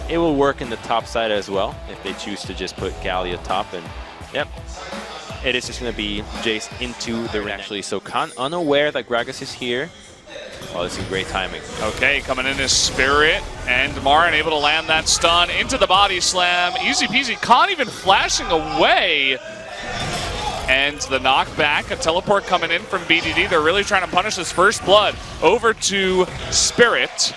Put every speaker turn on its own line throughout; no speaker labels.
It will work in the top side as well if they choose to just put Gallia top. And yep, it is just going to be Jace into the ring actually. So Khan unaware that Gragas is here. Oh, this is great timing.
Okay, coming in is Spirit, and Marin able to land that stun into the body slam. Easy peasy. Khan even flashing away. And the knockback, a teleport coming in from BDD. They're really trying to punish this first blood. Over to Spirit.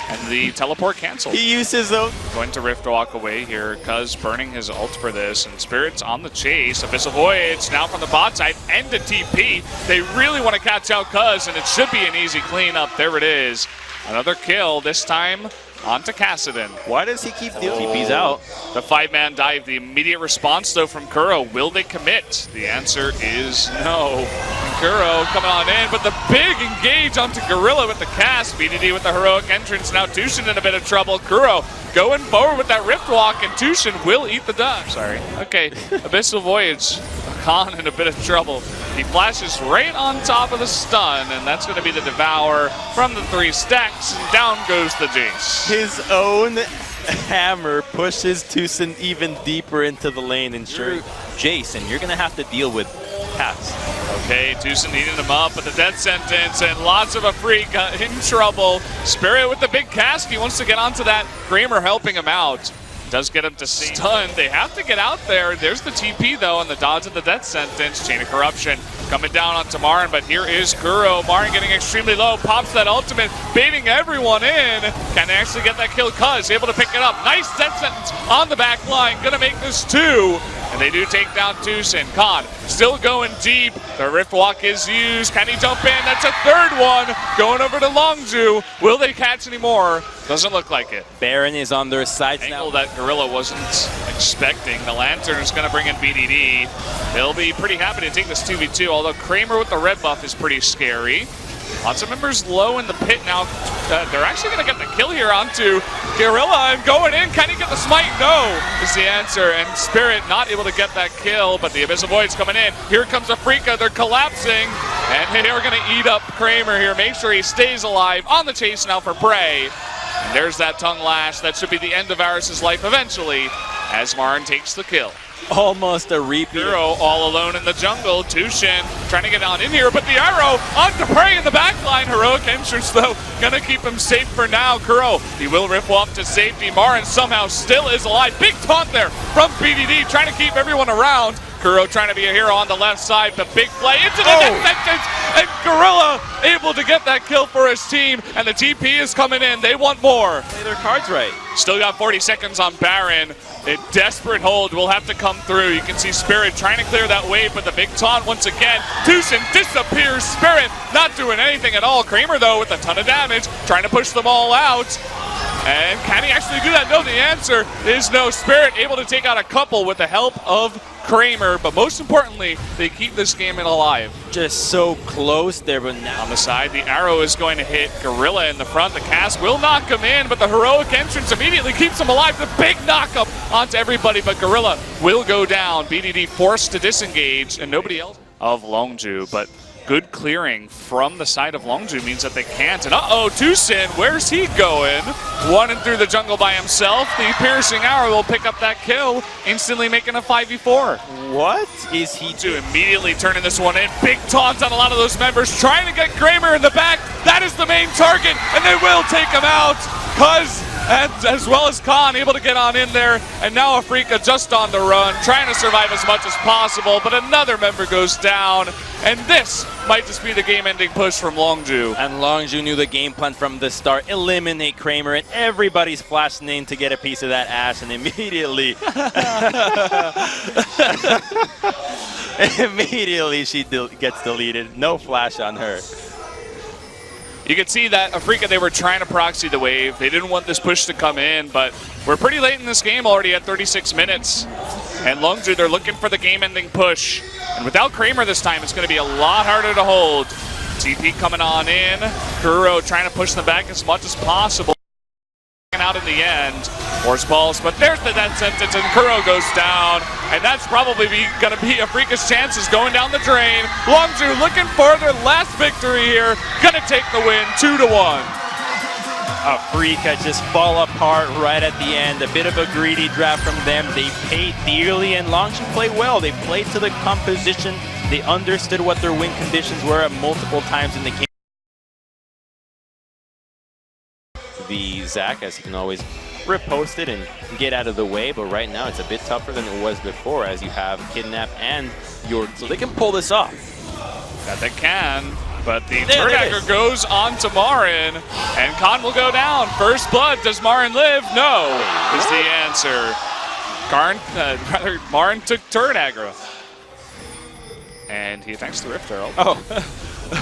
And the teleport canceled.
He uses though.
Going to Rift walk away here, Cuz burning his ult for this, and Spirit's on the chase. Abyssal Voyage now from the bot side, and a TP. They really want to catch out Cuz, and it should be an easy cleanup. There it is. Another kill, this time onto Kassadin.
Why does he keep dealing? TP's out.
The 5-man dive, the immediate response though from Kuro. Will they commit? The answer is no. And Kuro coming on in, but the big engage onto Gorilla with the cast. BDD with the heroic entrance. Now Tushin in a bit of trouble. Kuro going forward with that Rift Walk, and Tushin will eat the dub. Sorry. Okay, Abyssal Voyage. Khan in a bit of trouble. He flashes right on top of the stun, and that's going to be the Devour from the 3 stacks, and down goes the Jace.
His own hammer pushes Tucson even deeper into the lane, ensuring Jason, you're going to have to deal with Cass.
Okay, Tucson eating him up with the death sentence, and lots of Afreeca in trouble. Spirit with the big cast. He wants to get onto that. Kramer helping him out. Does get him to stun. They have to get out there. There's the TP though, and the dodge of the death sentence. Chain of Corruption coming down onto Marin, but here is Kuro. Marin getting extremely low, pops that ultimate, baiting everyone in. Can they actually get that kill? Cuz able to pick it up. Nice death sentence on the back line. Gonna make this 2. And they do take down Tucson. Khan still going deep. The Rift Walk is used. Can he jump in? That's a 3rd one. Going over to Longzhu. Will they catch any more? Doesn't look like it.
Baron is on their sides now.
That Gorilla wasn't expecting. The Lantern is going to bring in BDD. They'll be pretty happy to take this 2v2, although Kramer with the red buff is pretty scary. Lots of members low in the pit now. They're actually going to get the kill here onto Gorilla, and going in. Can he get the smite? No, is the answer. And Spirit not able to get that kill, but the Abyssal Void's coming in. Here comes Afreeca. They're collapsing, and they are going to eat up Kramer here. Make sure he stays alive. On the chase now for Prey. And there's that tongue lash. That should be the end of Varus' life eventually, as Marin takes the kill.
Almost a repeat.
Kuro all alone in the jungle. Tushin trying to get on in here, but the arrow onto Prey in the backline. Heroic entrance though, gonna keep him safe for now. Kuro, he will rip off to safety. Marin somehow still is alive. Big taunt there from BDD, trying to keep everyone around. Kuro trying to be a hero on the left side. The big play into the death sentence, and Gorilla able to get that kill for his team. And the TP is coming in. They want more.
Play their cards right.
Still got 40 seconds on Baron. A desperate hold will have to come through. You can see Spirit trying to clear that wave, but the big taunt once again. Tucson disappears. Spirit not doing anything at all. Kramer though with a ton of damage, trying to push them all out. And can he actually do that? No, the answer is no. Spirit able to take out a couple with the help of Kramer, but most importantly, they keep this game alive.
Just so close there, but now
on the side, the arrow is going to hit Gorilla in the front. The cast will knock him in, but the heroic entrance immediately keeps him alive. The big knock-up onto everybody, but Gorilla will go down. BDD forced to disengage, and nobody else of Longzhu, but good clearing from the side of Longzhu means that they can't. And uh-oh, Tucson, where's he going? Running through the jungle by himself. The piercing arrow will pick up that kill, instantly making a 5v4.
What is he
doing? Immediately turning this one in. Big taunts on a lot of those members, trying to get Kramer in the back. That is the main target, and they will take him out. Cuz, and as well as Khan, able to get on in there. And now Afreeca just on the run, trying to survive as much as possible, but another member goes down. And this might just be the game-ending push from Longzhu.
And Longzhu knew the game plan from the start. Eliminate Kramer, and everybody's flashing in to get a piece of that ash, and immediately... immediately she gets deleted. No flash on her.
You can see that Afreeca, they were trying to proxy the wave. They didn't want this push to come in, but we're pretty late in this game already at 36 minutes. And Longzhu, they're looking for the game-ending push. And without Kramer this time, it's going to be a lot harder to hold. TP coming on in. Kuro trying to push them back as much as possible. Out in the end. Force pulse, but there's the death sentence, and Kuro goes down. And that's probably going to be Afreeca's chances going down the drain. Longzhu looking for their last victory here. Going to take the win, 2-1.
Afreeca just fall apart right at the end. A bit of a greedy draft from them. They paid dearly, and Longzhu played well. They played to the composition. They understood what their win conditions were at multiple times in the game. The Zach, as he can always repost it and get out of the way, but right now it's a bit tougher than it was before, as you have Kidnap and your, so they can pull this off.
That they can, but the turn dagger goes on to Marin, and Khan will go down. First blood. Does Marin live? No, is the answer. Marin took turn aggro, and he attacks the Rift Herald.
Oh.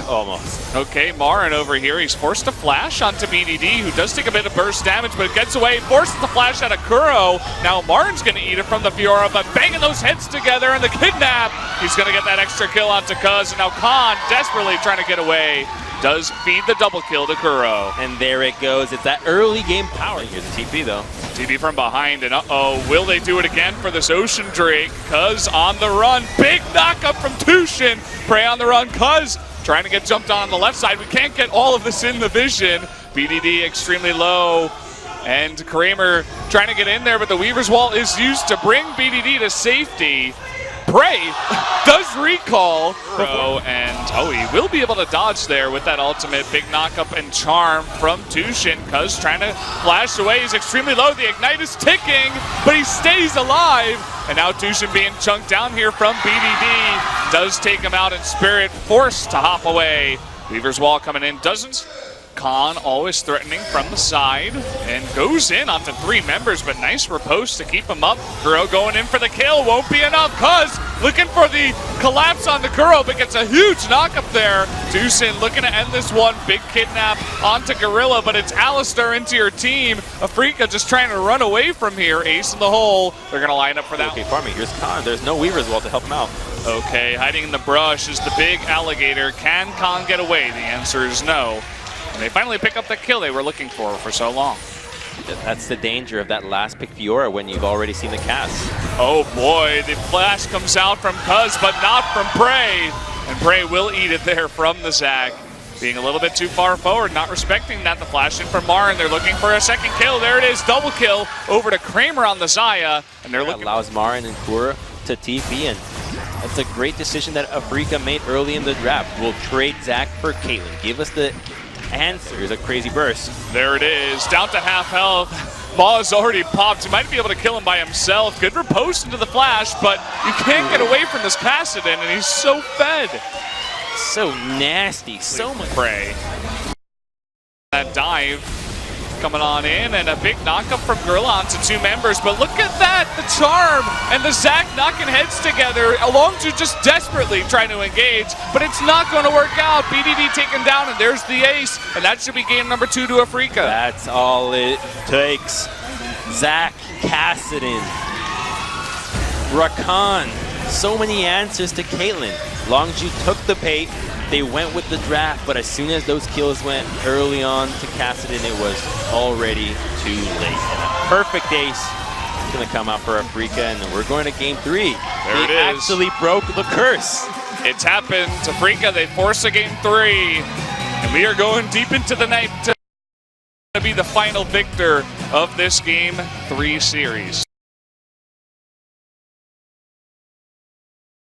Almost.
Okay, Marin over here. He's forced to flash onto BDD, who does take a bit of burst damage, but gets away. Forces the flash out of Kuro. Now Marin's going to eat it from the Fiora, but banging those heads together, and the Kidnap. He's going to get that extra kill onto Cuz, and now Khan desperately trying to get away. Does feed the double kill to Kuro.
And there it goes. It's that early game power. Here's a TP though.
TP from behind, and will they do it again for this Ocean Drake? Cuz on the run. Big knockup from Tushin. Prey on the run. Cuz trying to get jumped on the left side. We can't get all of this in the vision. BDD extremely low. And Kramer trying to get in there, but the Weaver's Wall is used to bring BDD to safety. Prey does recall. And he will be able to dodge there with that ultimate. Big knockup and charm from Tushin. Cuz trying to flash away. He's extremely low. The Ignite is ticking, but he stays alive. And now Tushin being chunked down here from BDD. Does take him out, and Spirit forced to hop away. Weaver's Wall coming in. Doesn't. Khan always threatening from the side, and goes in onto 3 members, but nice riposte to keep him up. Kuro going in for the kill, won't be enough. Cuz looking for the collapse on the Kuro, but gets a huge knock up there. Tushin looking to end this one. Big Kidnap onto Gorilla, but it's Alistair into your team. Afreeca just trying to run away from here. Ace in the hole. They're going to line up for that.
Okay, farming. Here's Khan. There's no Weaver's Wall to help him out.
Okay, hiding in the brush is the big alligator. Can Khan get away? The answer is no. And they finally pick up the kill they were looking for so long.
That's the danger of that last pick Fiora when you've already seen the cast.
Oh boy, the flash comes out from Cuz, but not from Prey. And Prey will eat it there from the Zach. Being a little bit too far forward, not respecting that. The flash in from Marin. They're looking for a second kill. There it is, double kill over to Kramer on the Zaya. And they're looking.
Allows Marin and Kura to TP, and that's a great decision that Afreeca made early in the draft. We'll trade Zach for Caitlyn. Give us the answer. Is a crazy burst.
There it is, down to half health. Ball is already popped. He might be able to kill him by himself. Good riposte into the flash, but you can't get away from this Kassadin, and he's so fed.
So nasty, so much
Prey. That dive coming on in, and a big knockup from Gorilla onto 2 members, but look at that, the charm and the Zach knocking heads together. Longzhu just desperately trying to engage, but it's not going to work out. BDD taken down, and there's the ace, and that should be game number 2 to Afreeca.
That's all it takes. Zach, Kassadin, Rakan, so many answers to Caitlyn. Longzhu took the bait. They went with the draft, but as soon as those kills went early on to Kassadin, it was already too late. And a perfect ace is going to come out for Afreeca, and we're going to game 3.
There
they actually broke the curse.
It's happened. Afreeca, they force a game 3, and we are going deep into the night to be the final victor of this game 3 series.